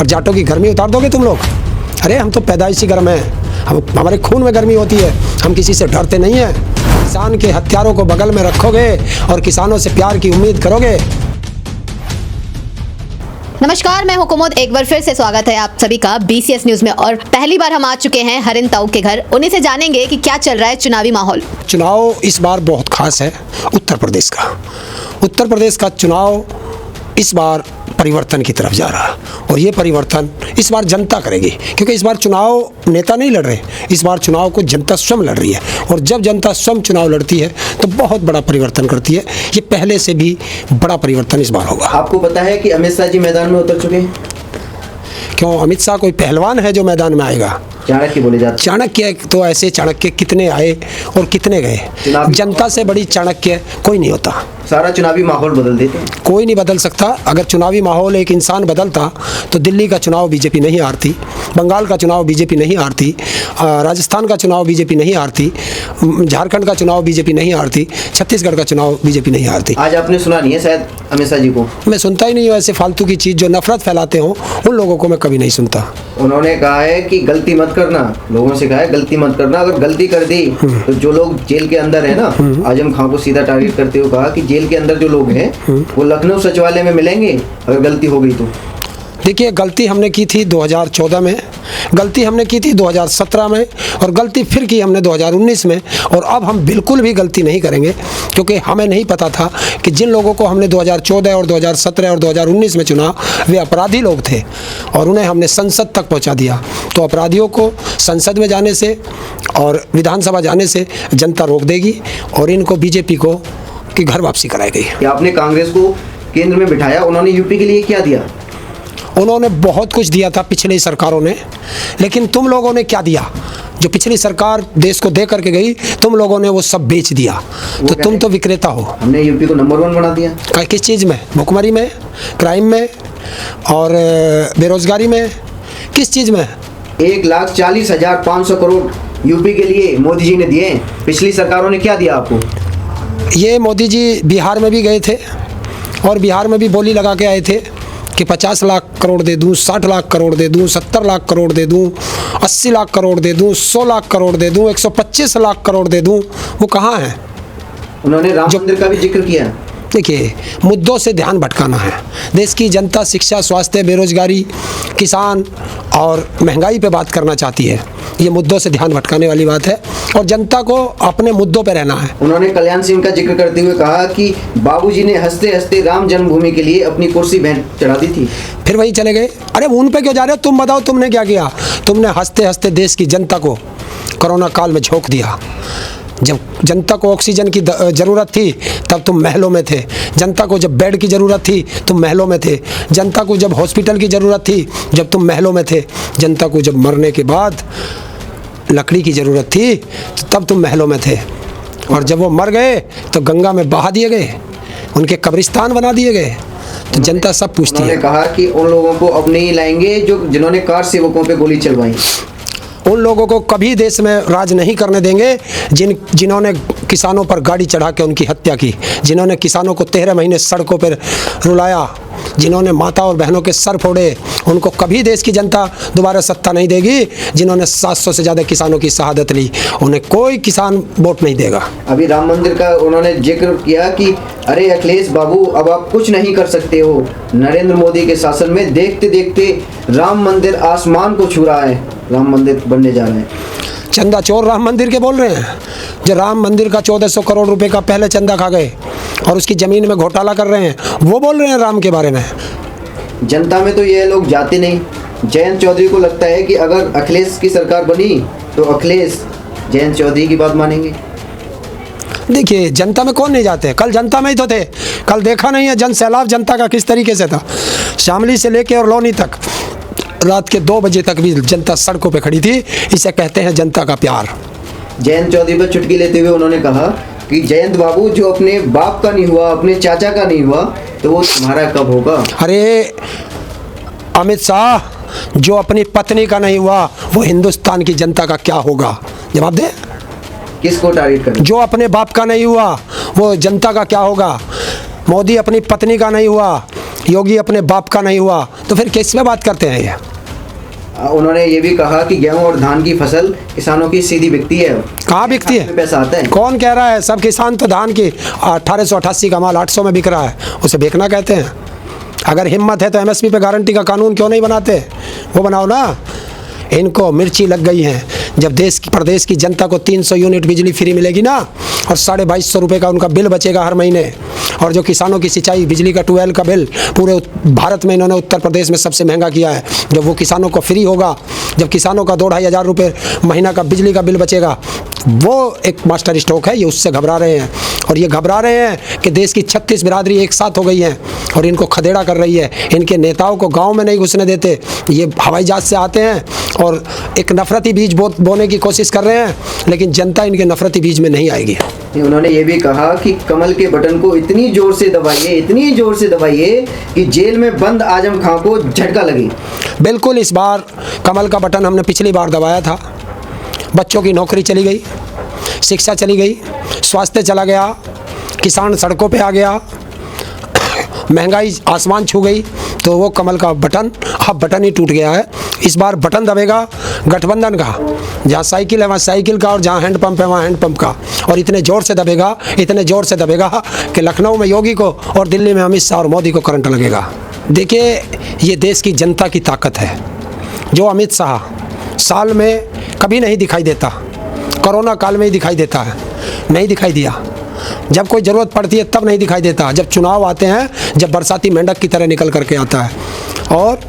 और जाटों की गर्मी उतार दोगे तुम लोग? अरे हम तो पैदाइशी गर्म हैं, हमारे खून में गर्मी होती है, हम किसी से डरते नहीं हैं। किसान के हथियारों को बगल में रखोगे और किसानों से प्यार की उम्मीद करोगे। नमस्कार, मैं हूं कुमुद। एक बार फिर से स्वागत है आप सभी का BCS न्यूज में। और पहली बार हम आ चुके हैं हरिन ताऊ के घर। उन्हीं से जानेंगे कि क्या चल रहा है चुनावी माहौल। चुनाव इस बार बहुत खास है। उत्तर प्रदेश का चुनाव इस बार परिवर्तन की तरफ जा रहा है, और ये परिवर्तन इस बार जनता करेगी, क्योंकि इस बार चुनाव नेता नहीं लड़ रहे, इस बार चुनाव को जनता स्वयं लड़ रही है। और जब जनता स्वयं चुनाव लड़ती है तो बहुत बड़ा परिवर्तन करती है। ये पहले से भी बड़ा परिवर्तन इस बार होगा। आपको पता है कि अमित शाह जी मैदान में उतर चुके हैं? क्यों, अमित शाह कोई पहलवान है जो मैदान में आएगा? चाणक्य बोले जाते। चाणक्य तो ऐसे चाणक्य कितने आए और कितने गए। जनता से बड़ी चाणक्य कोई नहीं होता। सारा चुनावी माहौल बदल देते हैं। कोई नहीं बदल सकता। अगर चुनावी माहौल एक इंसान बदलता तो दिल्ली का चुनाव बीजेपी नहीं हारती, बंगाल का चुनाव बीजेपी नहीं हारती, राजस्थान का चुनाव बीजेपी नहीं हारती, झारखंड का चुनाव बीजेपी नहीं हारती, छत्तीसगढ़ का चुनाव बीजेपी नहीं हारती। आज आपने सुना नहीं है शायद अमित शाह जी को? मैं सुनता ही नहीं हूँ। ऐसे फालतू की चीज़ जो नफरत फैलाते हो उन लोगों को मैं कभी नहीं सुनता। उन्होंने कहा है कि गलती मत करना, लोगों से कहा है गलती मत करना। अगर गलती कर दी तो जो लोग जेल के अंदर है ना, आजम खान को सीधा टारगेट करते हुए कहा कि जेल के अंदर जो लोग हैं वो लखनऊ सचिवालय में मिलेंगे अगर गलती हो गई तो। देखिए, गलती हमने की थी 2014 में, गलती हमने की थी 2017 में, और गलती फिर की हमने 2019 में। और अब हम बिल्कुल भी गलती नहीं करेंगे, क्योंकि हमें नहीं पता था कि जिन लोगों को हमने 2014 और 2017 और 2019 में चुना वे अपराधी लोग थे, और उन्हें हमने संसद तक पहुंचा दिया। तो अपराधियों को संसद में जाने से और विधानसभा जाने से जनता रोक देगी, और इनको बीजेपी को की घर वापसी कराई गई। आपने कांग्रेस को केंद्र में बिठाया, उन्होंने यूपी के लिए क्या दिया? उन्होंने बहुत कुछ दिया था पिछली सरकारों ने, लेकिन तुम लोगों ने क्या दिया? जो पिछली सरकार देश को दे करके गई, तुम लोगों ने वो सब बेच दिया। तो तुम तो विक्रेता हो। हमने यूपी को नंबर 1 बना दिया। किस चीज़ में? भुखमरी में, क्राइम में और बेरोजगारी में? किस चीज़ में? 1,40,500 करोड़ यूपी के लिए मोदी जी ने दिए। पिछली सरकारों ने क्या दिया आपको? ये मोदी जी बिहार में भी गए थे, और बिहार में भी बोली लगा के आए थे कि 50 लाख करोड़ दे दूं, 60 लाख करोड़ दे दूं, 70 लाख करोड़ दे दूं, 80 लाख करोड़ दे दूं, 100 लाख करोड़ दे दूं, 125 लाख करोड़ दे दूं। वो कहाँ है? उन्होंने राम मंदिर का भी जिक्र किया। देखिए, मुद्दों से ध्यान भटकाना है। देश की जनता शिक्षा, स्वास्थ्य, बेरोजगारी, किसान और महंगाई पे बात करना चाहती है। ये मुद्दों से ध्यान भटकाने वाली बात है, और जनता को अपने मुद्दों पे रहना है। उन्होंने कल्याण सिंह का जिक्र करते हुए कहा कि बाबूजी ने हंसते हंसते राम जन्मभूमि के लिए अपनी कुर्सी भेंट चढ़ा दी थी। फिर वही चले गए। अरे उन पे क्यों जा रहे हो? तुम बताओ, तुमने क्या किया? तुमने हंसते हंसते देश की जनता को कोरोना काल में झोंक दिया। जब जनता को ऑक्सीजन की ज़रूरत थी तब तुम महलों में थे। जनता को जब बेड की ज़रूरत थी तुम महलों में थे। जनता को जब हॉस्पिटल की ज़रूरत थी जब तुम महलों में थे। जनता को जब मरने के बाद लकड़ी की ज़रूरत थी तो तब तुम महलों में थे। और जब वो मर गए तो गंगा में बहा दिए गए, उनके कब्रिस्तान बना दिए गए। तो जनता सब पूछती है। उन्होंने कहा कि उन लोगों को अब नहीं लाएंगे जिन्होंने कार सेवकों पे गोली चलवाई। उन लोगों को कभी देश में राज नहीं करने देंगे जिन्होंने किसानों पर गाड़ी चढ़ा के उनकी हत्या की, जिन्होंने किसानों को 13 महीने सड़कों पर रुलाया, जिन्होंने माता और बहनों के सर फोड़े। उनको कभी देश की जनता दोबारा सत्ता नहीं देगी। जिन्होंने 700 से ज़्यादा किसानों की शहादत ली, उन्हें कोई किसान वोट नहीं देगा। अभी राम मंदिर का उन्होंने जिक्र किया कि अरे अखिलेश बाबू, अब आप कुछ नहीं कर सकते हो। नरेंद्र मोदी के शासन में देखते देखते राम मंदिर आसमान को छू रहा है। राम मंदिर बनने जा रहे हैं। चंदा चोर राम मंदिर के बोल रहे हैं, जो राम मंदिर का 1400 करोड़ रुपए का पहले चंदा खा गए और उसकी ज़मीन में घोटाला कर रहे हैं, वो बोल रहे हैं राम के बारे में। जनता में तो ये लोग जाते नहीं। जयंत चौधरी को लगता है कि अगर अखिलेश की सरकार बनी तो अखिलेश जयंत चौधरी की बात मानेंगे। देखिए, जनता में कौन नहीं जाते? कल जनता में ही तो थे। कल देखा नहीं है जन सैलाब जनता का किस तरीके से था? शामली से लेके और लौनी तक रात के 2 बजे तक भी जनता सड़कों पे खड़ी थी। इसे कहते हैं जनता का प्यार। जयंत चौधरी पर चुटकी लेते हुए उन्होंने कहा कि जयंत बाबू, जो अपने बाप का नहीं हुआ, अपने चाचा का नहीं हुआ, तो वो तुम्हारा कब होगा? अरे अमित शाह, जो अपनी पत्नी का नहीं हुआ वो हिंदुस्तान की जनता का क्या होगा? जवाब दे। किसको टारगेट करें? जो अपने बाप का नहीं हुआ वो जनता का क्या होगा? मोदी अपनी पत्नी का नहीं हुआ, योगी अपने बाप का नहीं हुआ तो फिर किस में बात करते हैं ये? उन्होंने ये भी कहा कि गेहूं और धान की फसल किसानों की सीधी बिकती है। कहाँ बिकती है? पैसा आता है। कौन कह रहा है? सब किसान तो धान की 1888 का माल 800 में बिक रहा है, उसे बेचना कहते हैं। अगर हिम्मत है तो एमएसपी पे गारंटी का कानून क्यों नहीं बनाते? वो बनाओ ना। इनको मिर्ची लग गई है। जब प्रदेश की जनता को 300 यूनिट बिजली फ्री मिलेगी ना, और 2250 रुपये का उनका बिल बचेगा हर महीने, और जो किसानों की सिंचाई बिजली का ट्यूबवेल का बिल पूरे भारत में इन्होंने उत्तर प्रदेश में सबसे महंगा किया है, जब वो किसानों को फ्री होगा, जब किसानों का 2-2.5 हज़ार रुपये महीना का बिजली का बिल बचेगा, वो एक मास्टर स्ट्रोक है। ये उससे घबरा रहे हैं, और ये घबरा रहे हैं कि देश की 36 बिरादरी एक साथ हो गई है और इनको खदेड़ा कर रही है। इनके नेताओं को गांव में नहीं घुसने देते, ये हवाई जहाज से आते हैं और एक नफरती बीज बोने की कोशिश कर रहे हैं, लेकिन जनता इनके नफरती बीज में नहीं आएगी। उन्होंने ये भी कहा कि कमल के बटन को इतनी जोर से दबाइए कि जेल में बंद आजम खां को झटका लगे। बिल्कुल, इस बार कमल का बटन हमने पिछली बार दबाया था। बच्चों की नौकरी चली गई, शिक्षा चली गई, स्वास्थ्य चला गया, किसान सड़कों पे आ गया, महंगाई आसमान छू गई, तो वो कमल का बटन अब बटन ही टूट गया है। इस बार बटन दबेगा गठबंधन का, जहाँ साइकिल है वहाँ साइकिल का, और जहाँ हैंडपंप है वहाँ हैंडपंप का, और इतने ज़ोर से दबेगा कि लखनऊ में योगी को और दिल्ली में अमित शाह और मोदी को करंट लगेगा। देखिए, ये देश की जनता की ताकत है। जो अमित शाह साल में कभी नहीं दिखाई देता, कोरोना काल में ही दिखाई देता है, नहीं दिखाई दिया। जब कोई ज़रूरत पड़ती है तब नहीं दिखाई देता, जब चुनाव आते हैं, जब बरसाती मेंढक की तरह निकल करके आता है। और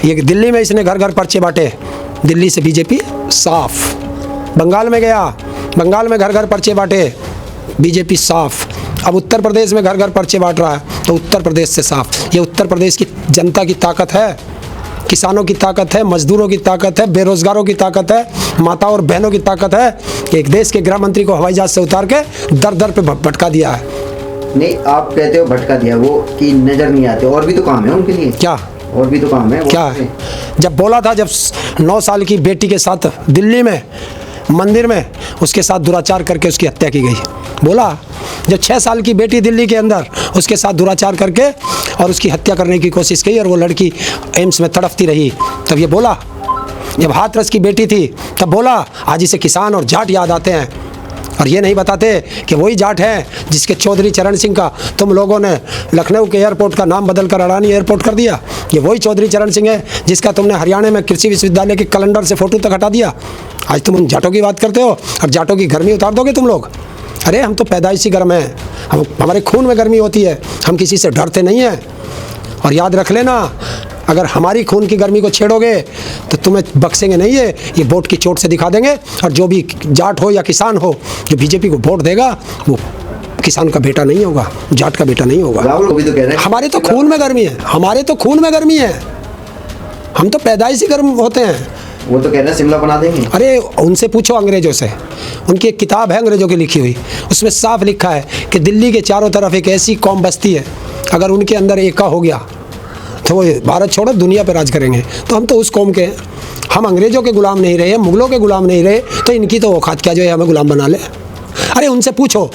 ये दिल्ली में इसने घर घर पर्चे बांटे, दिल्ली से बीजेपी साफ। बंगाल में गया, बंगाल में घर घर पर्चे बांटे, बीजेपी साफ। अब उत्तर प्रदेश में घर घर पर्चे बांट रहा है, तो उत्तर प्रदेश से साफ। ये उत्तर प्रदेश की जनता की ताकत है, किसानों की ताकत है, मजदूरों की ताकत है, बेरोजगारों की ताकत है, माताओं और बहनों की ताकत है। एक देश के गृह मंत्री को हवाई जहाज से उतार के दर दर पे भटका दिया है। नहीं, आप कहते हो भटका दिया, वो कि नजर नहीं आते, और भी तो काम है उनके लिए। क्या और भी तो काम है? क्या है? जब बोला था, जब 9 साल की बेटी के साथ दिल्ली में मंदिर में उसके साथ दुराचार करके उसकी हत्या की गई, बोला। जब 6 साल की बेटी दिल्ली के अंदर उसके साथ दुराचार करके और उसकी हत्या करने की कोशिश की और वो लड़की एम्स में तड़पती रही, तब ये बोला। जब हाथरस की बेटी थी तब बोला। आज इसे किसान और जाट याद आते हैं, और ये नहीं बताते कि वही जाट है जिसके चौधरी चरण सिंह का तुम लोगों ने लखनऊ के एयरपोर्ट का नाम बदलकर अडानी एयरपोर्ट कर दिया। ये वही चौधरी चरण सिंह है जिसका तुमने हरियाणा में कृषि विश्वविद्यालय के कैलेंडर से फ़ोटो तक हटा दिया। आज तुम उन जाटों की बात करते हो और जाटों की गर्मी उतार दोगे तुम लोग। अरे हम तो पैदाइशी गर्म हैं, हमारे खून में गर्मी होती है, हम किसी से डरते नहीं हैं। और याद रख लेना, अगर हमारी खून की गर्मी को छेड़ोगे तो तुम्हें बख्शेंगे नहीं। ये वोट की चोट से दिखा देंगे, और जो भी जाट हो या किसान हो जो बीजेपी को वोट देगा वो किसान का बेटा नहीं होगा, जाट का बेटा नहीं होगा। राहुल भी तो कह रहे हैं हमारे तो खून में गर्मी है, हमारे तो खून में गर्मी है, हम तो पैदाइशी गर्म होते हैं। वो तो कह रहे हैं शिमला बना देंगे। अरे उनसे पूछो अंग्रेजों से, उनकी एक किताब है अंग्रेजों की लिखी हुई, उसमें साफ लिखा है कि दिल्ली के चारों तरफ एक ऐसी कौम बसती है, अगर उनके अंदर एका हो गया तो वो भारत छोड़ो दुनिया पर राज करेंगे। तो हम तो उस कौम के हैं, हम अंग्रेजों के गुलाम नहीं रहे, मुगलों के गुलाम नहीं रहे, तो इनकी तो औकात क्या जो है हमें गुलाम बना ले। अरे उनसे पूछो,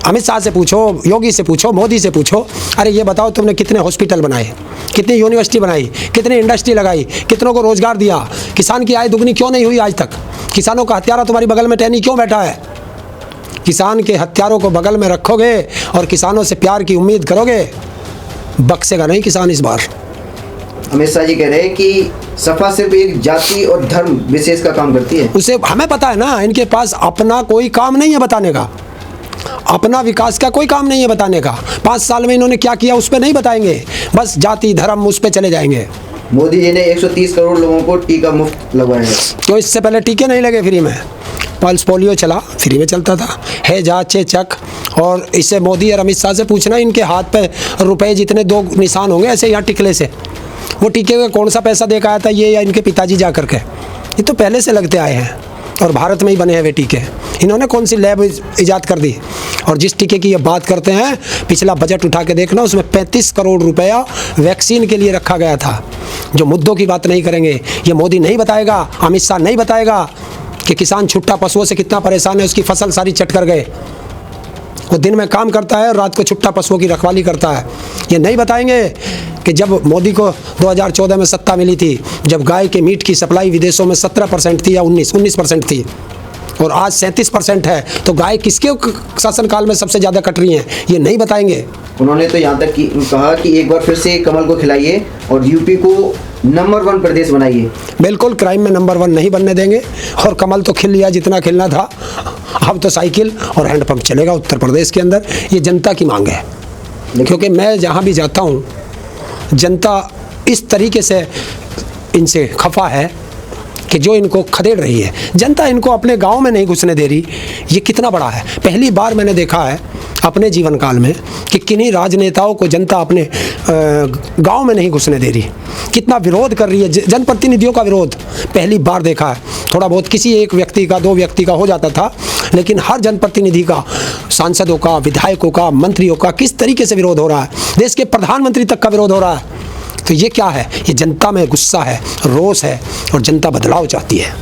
अमित शाह से पूछो, योगी से पूछो, मोदी से पूछो, अरे ये बताओ तुमने कितने हॉस्पिटल बनाए, कितनी यूनिवर्सिटी बनाई, कितनी इंडस्ट्री लगाई, कितनों को रोजगार दिया, किसान की आय दुगनी क्यों नहीं हुई आज तक? किसानों का हत्यारा तुम्हारी बगल में टहनी क्यों बैठा है? किसान के हत्यारों को बगल में रखोगे और किसानों से प्यार की उम्मीद करोगे, बख्शेगा नहीं किसान इस बार। अमित शाह जी कह रहे हैं कि सपा सिर्फ एक जाति और धर्म विशेष का काम करती है। उसे हमें पता है ना, इनके पास अपना कोई काम नहीं है बताने का, अपना विकास का कोई काम नहीं है बताने का। 5 साल में इन्होंने क्या किया उस पर नहीं बताएंगे, बस जाति धर्म उस पर चले जाएंगे। मोदी जी ने 130 करोड़ लोगों को टीका मुफ्त लगवाया है। तो इससे पहले टीके नहीं लगे फ्री में, पल्स पोलियो चला फ्री में चलता था, है जांचे चक। और इससे मोदी और अमित शाह से पूछना, इनके हाथ पे रुपए जितने 2 निशान होंगे ऐसे यहाँ टिकले से, वो टीके का कौन सा पैसा दे के आया था, ये या इनके पिताजी जा करके? ये तो पहले से लगते आए हैं और भारत में ही बने हैं वे टीके। इन्होंने कौन सी लैब इजाद कर दी? और जिस टीके की ये बात करते हैं, पिछला बजट उठा के देखना, उसमें 35 करोड़ रुपया वैक्सीन के लिए रखा गया था। जो मुद्दों की बात नहीं करेंगे, ये मोदी नहीं बताएगा, अमित शाह नहीं बताएगा कि किसान छुट्टा पशुओं से कितना परेशान है, उसकी फसल सारी चट कर गए। वो दिन में काम करता है और रात को छुट्टा पशुओं की रखवाली करता है। ये नहीं बताएंगे कि जब मोदी को 2014 में सत्ता मिली थी, जब गाय के मीट की सप्लाई विदेशों में 17% थी या 19% थी और आज 37% है, तो गाय किसके शासनकाल में सबसे ज़्यादा कट रही हैं, ये नहीं बताएंगे। उन्होंने तो यहाँ तक कहा कि एक बार फिर से कमल को खिलाइए और यूपी को नंबर 1 प्रदेश बनाइए। बिल्कुल क्राइम में नंबर 1 नहीं बनने देंगे। और कमल तो खिल लिया जितना खिलना था, अब तो साइकिल और हैंडपंप चलेगा उत्तर प्रदेश के अंदर। ये जनता की मांग है, क्योंकि मैं जहाँ भी जाता हूँ जनता इस तरीके से इनसे खफा है कि जो इनको खदेड़ रही है। जनता इनको अपने गांव में नहीं घुसने दे रही, ये कितना बड़ा है। पहली बार मैंने देखा है अपने जीवन काल में कि किन्हीं राजनेताओं को जनता अपने गांव में नहीं घुसने दे रही। कितना विरोध कर रही है, जनप्रतिनिधियों का विरोध पहली बार देखा है। थोड़ा बहुत किसी एक व्यक्ति का, 2 व्यक्ति का हो जाता था, लेकिन हर जनप्रतिनिधि का, सांसदों का, विधायकों का, मंत्रियों का किस तरीके से विरोध हो रहा है। देश के प्रधानमंत्री तक का विरोध हो रहा है। तो ये क्या है? ये जनता में गुस्सा है, रोष है और जनता बदलाव चाहती है।